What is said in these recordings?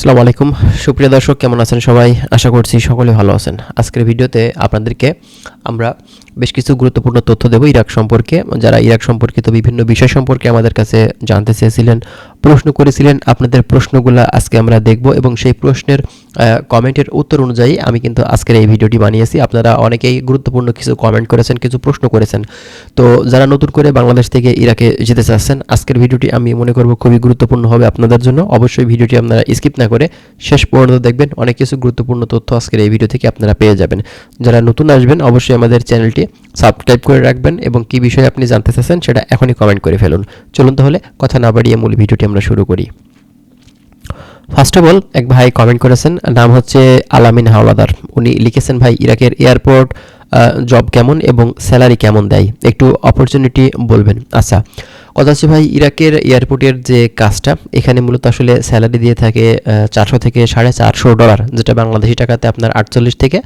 আসসালামু আলাইকুম সুপ্রিয় দর্শক, কেমন আছেন সবাই? আশা করছি সকলে ভালো আছেন। আজকের ভিডিওতে আপনাদেরকে আমরা বেশ কিছু গুরুত্বপূর্ণ তথ্য দেব ইরাক সম্পর্কে। যারা ইরাক সম্পর্কিত বিভিন্ন বিষয় সম্পর্কে আমাদের কাছে জানতে চেয়েছিলেন, প্রশ্ন করেছিলেন, আপনাদের প্রশ্নগুলো আজকে আমরা দেখব এবং সেই প্রশ্নের কমেন্টের উত্তর অনুযায়ী আমি কিন্তু আজকের এই ভিডিওটি বানিয়েছি। আপনারা অনেকেই গুরুত্বপূর্ণ কিছু কমেন্ট করেছেন, কিছু প্রশ্ন করেছেন। তো যারা নতুন করে বাংলাদেশ থেকে ইরাকে যেতে চাচ্ছেন, আজকের ভিডিওটি আমি মনে করব খুবই গুরুত্বপূর্ণ হবে আপনাদের জন্য। অবশ্যই ভিডিওটি আপনারা স্কিপ না করে শেষ পর্যন্ত দেখবেন। অনেক কিছু গুরুত্বপূর্ণ তথ্য আজকের এই ভিডিও থেকে আপনারা পেয়ে যাবেন। যারা নতুন আসবেন অবশ্যই আমাদের চ্যানেলটি সাবস্ক্রাইব করে রাখবেন এবং কী বিষয়ে আপনি জানতে চাচ্ছেন সেটা এখনই কমেন্ট করে ফেলুন। চলুন তাহলে কথা না বাড়িয়ে মূল ভিডিওটি আমরা শুরু করি। ফার্স্ট অফ অল এক ভাই কমেন্ট করেছেন, নাম হচ্ছে আলামিন হাওলাদার। উনি লিখেছেন, ভাই ইরাকের এয়ারপোর্ট জব কেমন এবং স্যালারি কেমন দেয়, একটু অপরচুনিটি বলবেন। আচ্ছা, কথা হচ্ছে ভাই ইরাকের এয়ারপোর্টের যে কাজটা, এখানে মূলত আসলে স্যালারি দিয়ে থাকে 400 থেকে $450, যেটা বাংলাদেশি টাকাতে আপনার 48 থেকে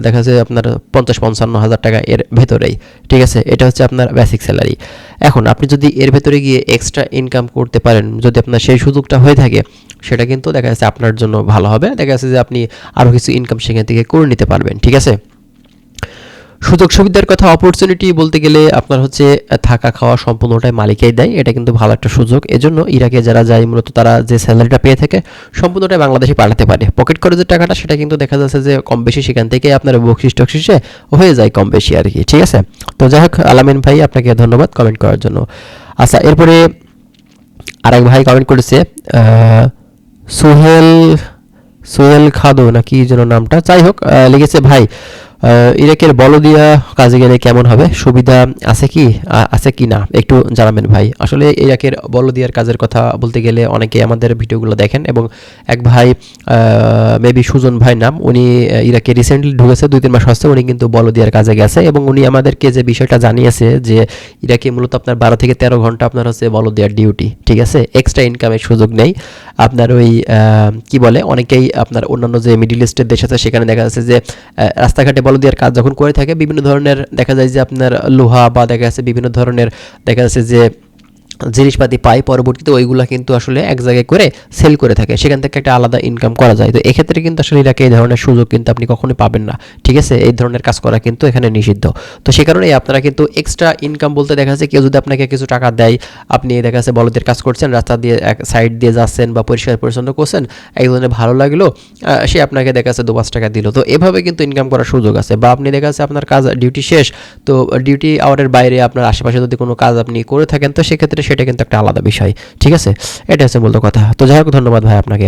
দেখা যায় আপনার 50-55 হাজার টাকা এর ভেতরেই। ঠিক আছে, এটা হচ্ছে আপনার বেসিক স্যালারি। এখন আপনি যদি এর ভেতরে গিয়ে এক্সট্রা ইনকাম করতে পারেন, যদি আপনার সেই সুযোগটা হয়ে থাকে, সেটা কিন্তু দেখা যাচ্ছে আপনার জন্য ভালো হবে। দেখা যাচ্ছে যে আপনি আরও কিছু ইনকাম সেখান থেকে করে নিতে পারবেন। ঠিক আছে, সুযোগ সুবিধার কথা অপরচুনিটি বলতে গেলে আপনার হচ্ছে থাকা খাওয়া সম্পূর্ণটাই মালিকাই দেয়। এটা কিন্তু ভালো একটা সুযোগ। এজন্য ইরাকে যারা যায় মূলত তারা যে স্যালারিটা পেয়ে থাকে সম্পূর্ণটাই বাংলাদেশে পাঠাতে পারে। পকেট করে যে টাকাটা সেটা কিন্তু দেখা যাচ্ছে যে কম বেশি সেখান থেকে আপনার বকশিস টকশিসে হয়ে যায় কম বেশি আর কি। ঠিক আছে, তো যাই হোক আলামিন ভাই আপনাকে ধন্যবাদ কমেন্ট করার জন্য। আচ্ছা, এরপরে আরেক ভাই কমেন্ট করেছে সোহেল সোহেল খাদো না কি যেন নামটা, যাই হোক লিখেছে, ভাই ইরাকের বলদিয়া কাজে গেলে কেমন হবে, সুবিধা আছে কি আছে কি না একটু জানাবেন ভাই। আসলে ইরাকের বলদিয়ার কাজের কথা বলতে গেলে অনেকে আমাদের ভিডিওগুলো দেখেন এবং এক ভাই মেবি সুজন ভাই নাম, উনি ইরাকে রিসেন্টলি ঢুকেছে 2-3 মাস হচ্ছে। উনি কিন্তু বলদিয়ার কাজে গেছে এবং উনি আমাদেরকে যে বিষয়টা জানিয়েছে যে ইরাকে মূলত আপনার 12 থেকে 13 ঘন্টা আপনার হচ্ছে বলদিয়ার ডিউটি। ঠিক আছে, এক্সট্রা ইনকামের সুযোগ নেই আপনার। ওই কি বলে অনেকেই আপনার অন্যান্য যে মিডল ইস্টের দেশ আছে সেখানে দেখা যাচ্ছে যে রাস্তাঘাটে বলদিয়ার কাজ যখন করে থাকে বিভিন্ন ধরনের দেখা যায় যে আপনার লোহা বা দেখা যাচ্ছে বিভিন্ন ধরনের দেখা যাচ্ছে যে জিনিসপাতি পাই, পরবর্তীতে ওইগুলা কিন্তু আসলে এক জায়গায় করে সেল করে থাকে, সেখান থেকে একটা আলাদা ইনকাম করা যায়। তো এক্ষেত্রে কিন্তু আসলে ইরাকে এই ধরনের সুযোগ কিন্তু আপনি কখনোই পাবেন না। ঠিক আছে, এই ধরনের কাজ করা কিন্তু এখানে নিষিদ্ধ। তো সে কারণেই আপনারা কিন্তু এক্সট্রা ইনকাম বলতে দেখা যাচ্ছে কেউ যদি আপনাকে কিছু টাকা দেয়, আপনি দেখা যাচ্ছে বলদের কাজ করছেন, রাস্তা দিয়ে এক সাইড দিয়ে যাচ্ছেন বা পরিষ্কার পরিচ্ছন্ন করছেন, একজনের ভালো লাগলো, সে আপনাকে দেখা যাচ্ছে 2-5 টাকা দিল। তো এভাবে কিন্তু ইনকাম করার সুযোগ আছে। বা আপনি দেখা যাচ্ছে আপনার কাজ ডিউটি শেষ, তো ডিউটি আওয়ারের বাইরে আপনার আশেপাশে যদি কোনো কাজ আপনি করে থাকেন, তো সেক্ষেত্রে সেটা কিন্তু একটা আলাদা বিষয়। ঠিক আছে, এটা হচ্ছে মূলত কথা। তো যাই হোক ধন্যবাদ ভাই আপনাকে।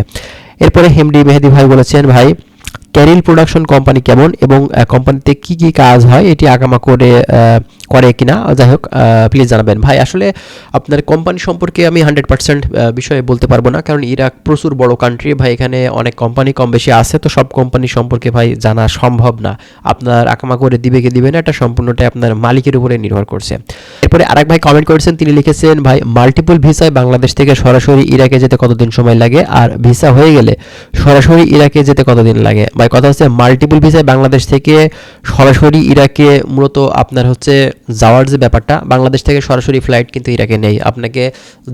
এরপরে হেমডি মেহেদি ভাই বলেছেন, ভাই ক্যারিল প্রোডাকশন কোম্পানি কেমন এবং কোম্পানিতে কি কি কাজ হয় এটি আগামা করে কিনা, যাই হোক প্লিজ জানাবেন ভাই। আসলে আপনার কোম্পানি সম্পর্কে আমি 100% বিষয়ে বলতে পারবো না, কারণ ইরাক প্রচুর বড় কান্ট্রি ভাই, এখানে অনেক কোম্পানি কম বেশি আছে। তো সব কোম্পানি সম্পর্কে ভাই জানা সম্ভব না। আপনার আকামা করে দিবে কি দিবে না এটা সম্পূর্ণটাই আপনার মালিকের উপরে নির্ভর করছে। এরপরে আরেক ভাই কমেন্ট করেছেন, তিনি লিখেছেন, ভাই মাল্টিপল ভিসায় বাংলাদেশ থেকে সরাসরি ইরাকে যেতে কতদিন সময় লাগে, আর ভিসা হয়ে গেলে সরাসরি ইরাকে যেতে কতদিন লাগে। ভাই কথা হচ্ছে মাল্টিপল ভিসায় বাংলাদেশ থেকে সরাসরি ইরাকে মূলত আপনার হচ্ছে যাওয়ার যে ব্যাপারটা, বাংলাদেশ থেকে সরাসরি ফ্লাইট কিন্তু ইরাকে নেই। আপনাকে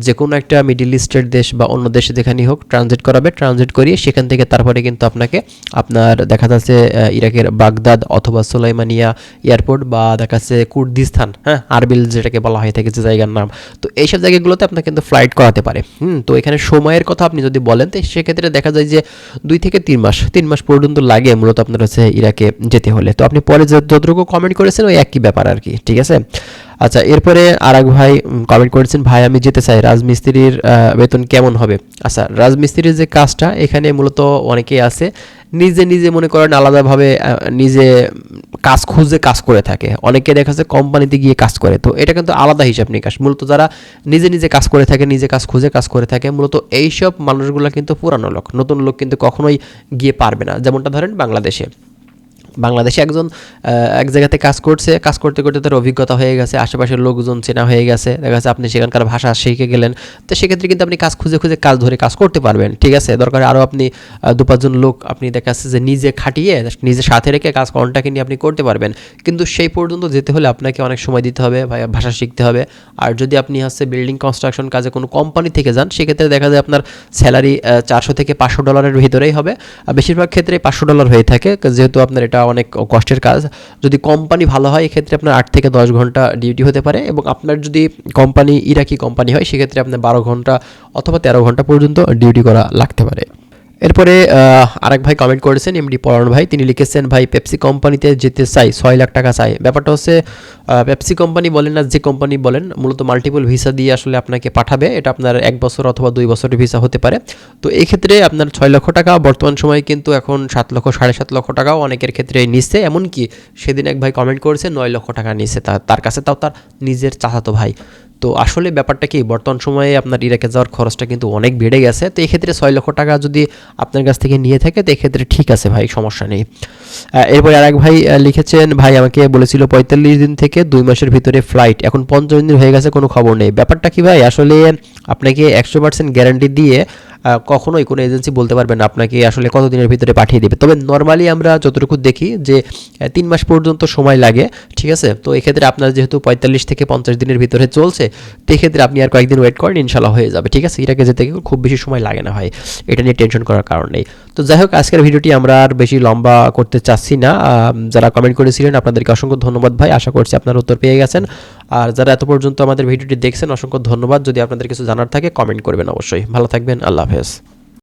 যে কোনো একটা মিডল ইস্টের দেশ বা অন্য দেশে যেখানেই হোক ট্রানজিট করাবে, ট্রানজিট করিয়ে সেখান থেকে তারপরে কিন্তু আপনাকে আপনার দেখা যাচ্ছে ইরাকের বাগদাদ অথবা সুলাইমানিয়া এয়ারপোর্ট বা দেখা যাচ্ছে কুর্দিস্তান, হ্যাঁ আরবিল যেটাকে বলা হয়ে থাকে যে জায়গার নাম, তো এইসব জায়গাগুলোতে আপনাকে কিন্তু ফ্লাইট করাতে পারে। তো এখানে সময়ের কথা আপনি যদি বলেন, তো সেক্ষেত্রে দেখা যায় যে 2 থেকে 3 মাস পর্যন্ত লাগে মূলত আপনার হচ্ছে ইরাকে যেতে হলে। তো আপনি পরে যতটুকু কমেন্ট করেছেন ওই একই ব্যাপার আর কি। ঠিক আছে, আচ্ছা এরপরে আর এক ভাই কমেন্ট করেছেন, ভাই আমি যেতে চাই, রাজমিস্ত্রির বেতন কেমন হবে। আচ্ছা, রাজমিস্ত্রির যে কাজটা এখানে মূলত অনেকেই আছে নিজে নিজে মনে করেন আলাদাভাবে নিজে কাজ খুঁজে কাজ করে থাকে, অনেকে দেখা যাচ্ছে কোম্পানিতে গিয়ে কাজ করে। তো এটা কিন্তু আলাদা হিসাব নিকাশ। মূলত যারা নিজে নিজে কাজ করে থাকে, নিজে কাজ খুঁজে কাজ করে থাকে, মূলত এইসব মানুষগুলো কিন্তু পুরানো লোক, নতুন লোক কিন্তু কখনোই গিয়ে পারবে না। যেমনটা ধরেন বাংলাদেশে বাংলাদেশে একজন এক জায়গাতে কাজ করছে, কাজ করতে করতে তার অভিজ্ঞতা হয়ে গেছে, আশেপাশের লোকজন চেনা হয়ে গেছে, দেখা যাচ্ছে আপনি সেখানকার ভাষা শিখে গেলেন। তো সেক্ষেত্রে কিন্তু আপনি কাজ খুঁজে খুঁজে কাজ ধরে কাজ করতে পারবেন, ঠিক আছে। দরকার আরও আপনি 2-5 জন লোক আপনি দেখা যাচ্ছে যে নিজে খাটিয়ে নিজে সাথে রেখে কাজ কন্টাকে নিয়ে আপনি করতে পারবেন। কিন্তু সেই পর্যন্ত যেতে হলে আপনাকে অনেক সময় দিতে হবে, ভাষা শিখতে হবে। আর যদি আপনি হচ্ছে বিল্ডিং কনস্ট্রাকশন কাজে কোনো কোম্পানি থেকে যান, সেক্ষেত্রে দেখা যায় আপনার স্যালারি $400 থেকে $500 ভিতরেই হবে। আর বেশিরভাগ ক্ষেত্রে $500 হয়ে থাকে, যেহেতু আপনার এটা অনেক কষ্টের কাজ। যদি কোম্পানি ভালো হয় এক্ষেত্রে আপনার 8 থেকে 10 ঘন্টা ডিউটি হতে পারে, এবং আপনার যদি কোম্পানি ইরাকি কোম্পানি হয় সেক্ষেত্রে আপনার 12 ঘন্টা অথবা 13 ঘন্টা পর্যন্ত ডিউটি করা লাগতে পারে। এরপরে আরেক ভাই কমেন্ট করেছেন, এমডি পরান ভাই, তিনি লিখেছেন, ভাই পেপসি কোম্পানিতে যেতে চাই, 6 লাখ টাকা চাই। ব্যাপারটা হচ্ছে পেপসি কোম্পানি বলেন না যে কোম্পানি বলেন, মূলত মাল্টিপল ভিসা দিয়ে আসলে আপনাকে পাঠাবে। এটা আপনার 1 বছর অথবা 2 বছরের ভিসা হতে পারে। তো এই ক্ষেত্রে আপনার 6 লক্ষ টাকা বর্তমান সময়ে কিন্তু এখন 7 লক্ষ 7.5 লক্ষ টাকাও অনেকের ক্ষেত্রে নিচ্ছে। এমনকি সেদিন এক ভাই কমেন্ট করেছে 9 লক্ষ টাকা নিচ্ছে তার কাছে, তাও তার নিজের চাচাতো ভাই। তো আসলে ব্যাপারটা কি, বর্তমান সময়ে আপনার ইরাকে যাওয়ার খরচটা কিন্তু অনেক বেড়ে গেছে। তো এক্ষেত্রে 6 লক্ষ টাকা যদি আপনার কাছ থেকে নিয়ে থাকে তো এক্ষেত্রে ঠিক আছে ভাই, সমস্যা নেই। এরপরে আরেক ভাই লিখেছেন, ভাই আমাকে বলেছিল 45 দিন থেকে 2 মাসের ভিতরে ফ্লাইট, এখন 55 দিন হয়ে গেছে, কোনো খবর নেই। ব্যাপারটা কি ভাই, আসলে আপনাকে 100% গ্যারান্টি দিয়ে কখনোই কোনো এজেন্সি বলতে পারবে না আপনাকে আসলে কত দিনের ভিতরে পাঠিয়ে দেবে। তবে নর্মালি আমরা যতটুকু দেখি যে 3 মাস পর্যন্ত সময় লাগে, ঠিক আছে। তো এক্ষেত্রে আপনার যেহেতু 45 থেকে 50 দিনের ভিতরে চলছে, তো এক্ষেত্রে আপনি আর কয়েকদিন ওয়েট করেন, ইনশাল্লাহ হয়ে যাবে, ঠিক আছে। ইরাকে যেতে খুব বেশি সময় লাগে না ভাই, এটা নিয়ে টেনশন করার কারণ নেই। তো যাই হোক, আজকের ভিডিওটি আমরা আর বেশি লম্বা করতে চাচ্ছি না। যারা কমেন্ট করেছিলেন আপনাদেরকে অসংখ্য ধন্যবাদ ভাই, আশা করছি আপনার উত্তর পেয়ে গেছেন। আর যারা এত পর্যন্ত আমাদের ভিডিওটি দেখছেন অসংখ্য ধন্যবাদ। যদি আপনাদের কিছু জানার থাকে কমেন্ট করবেন অবশ্যই। ভালো থাকবেন, আল্লাহ হাফেজ।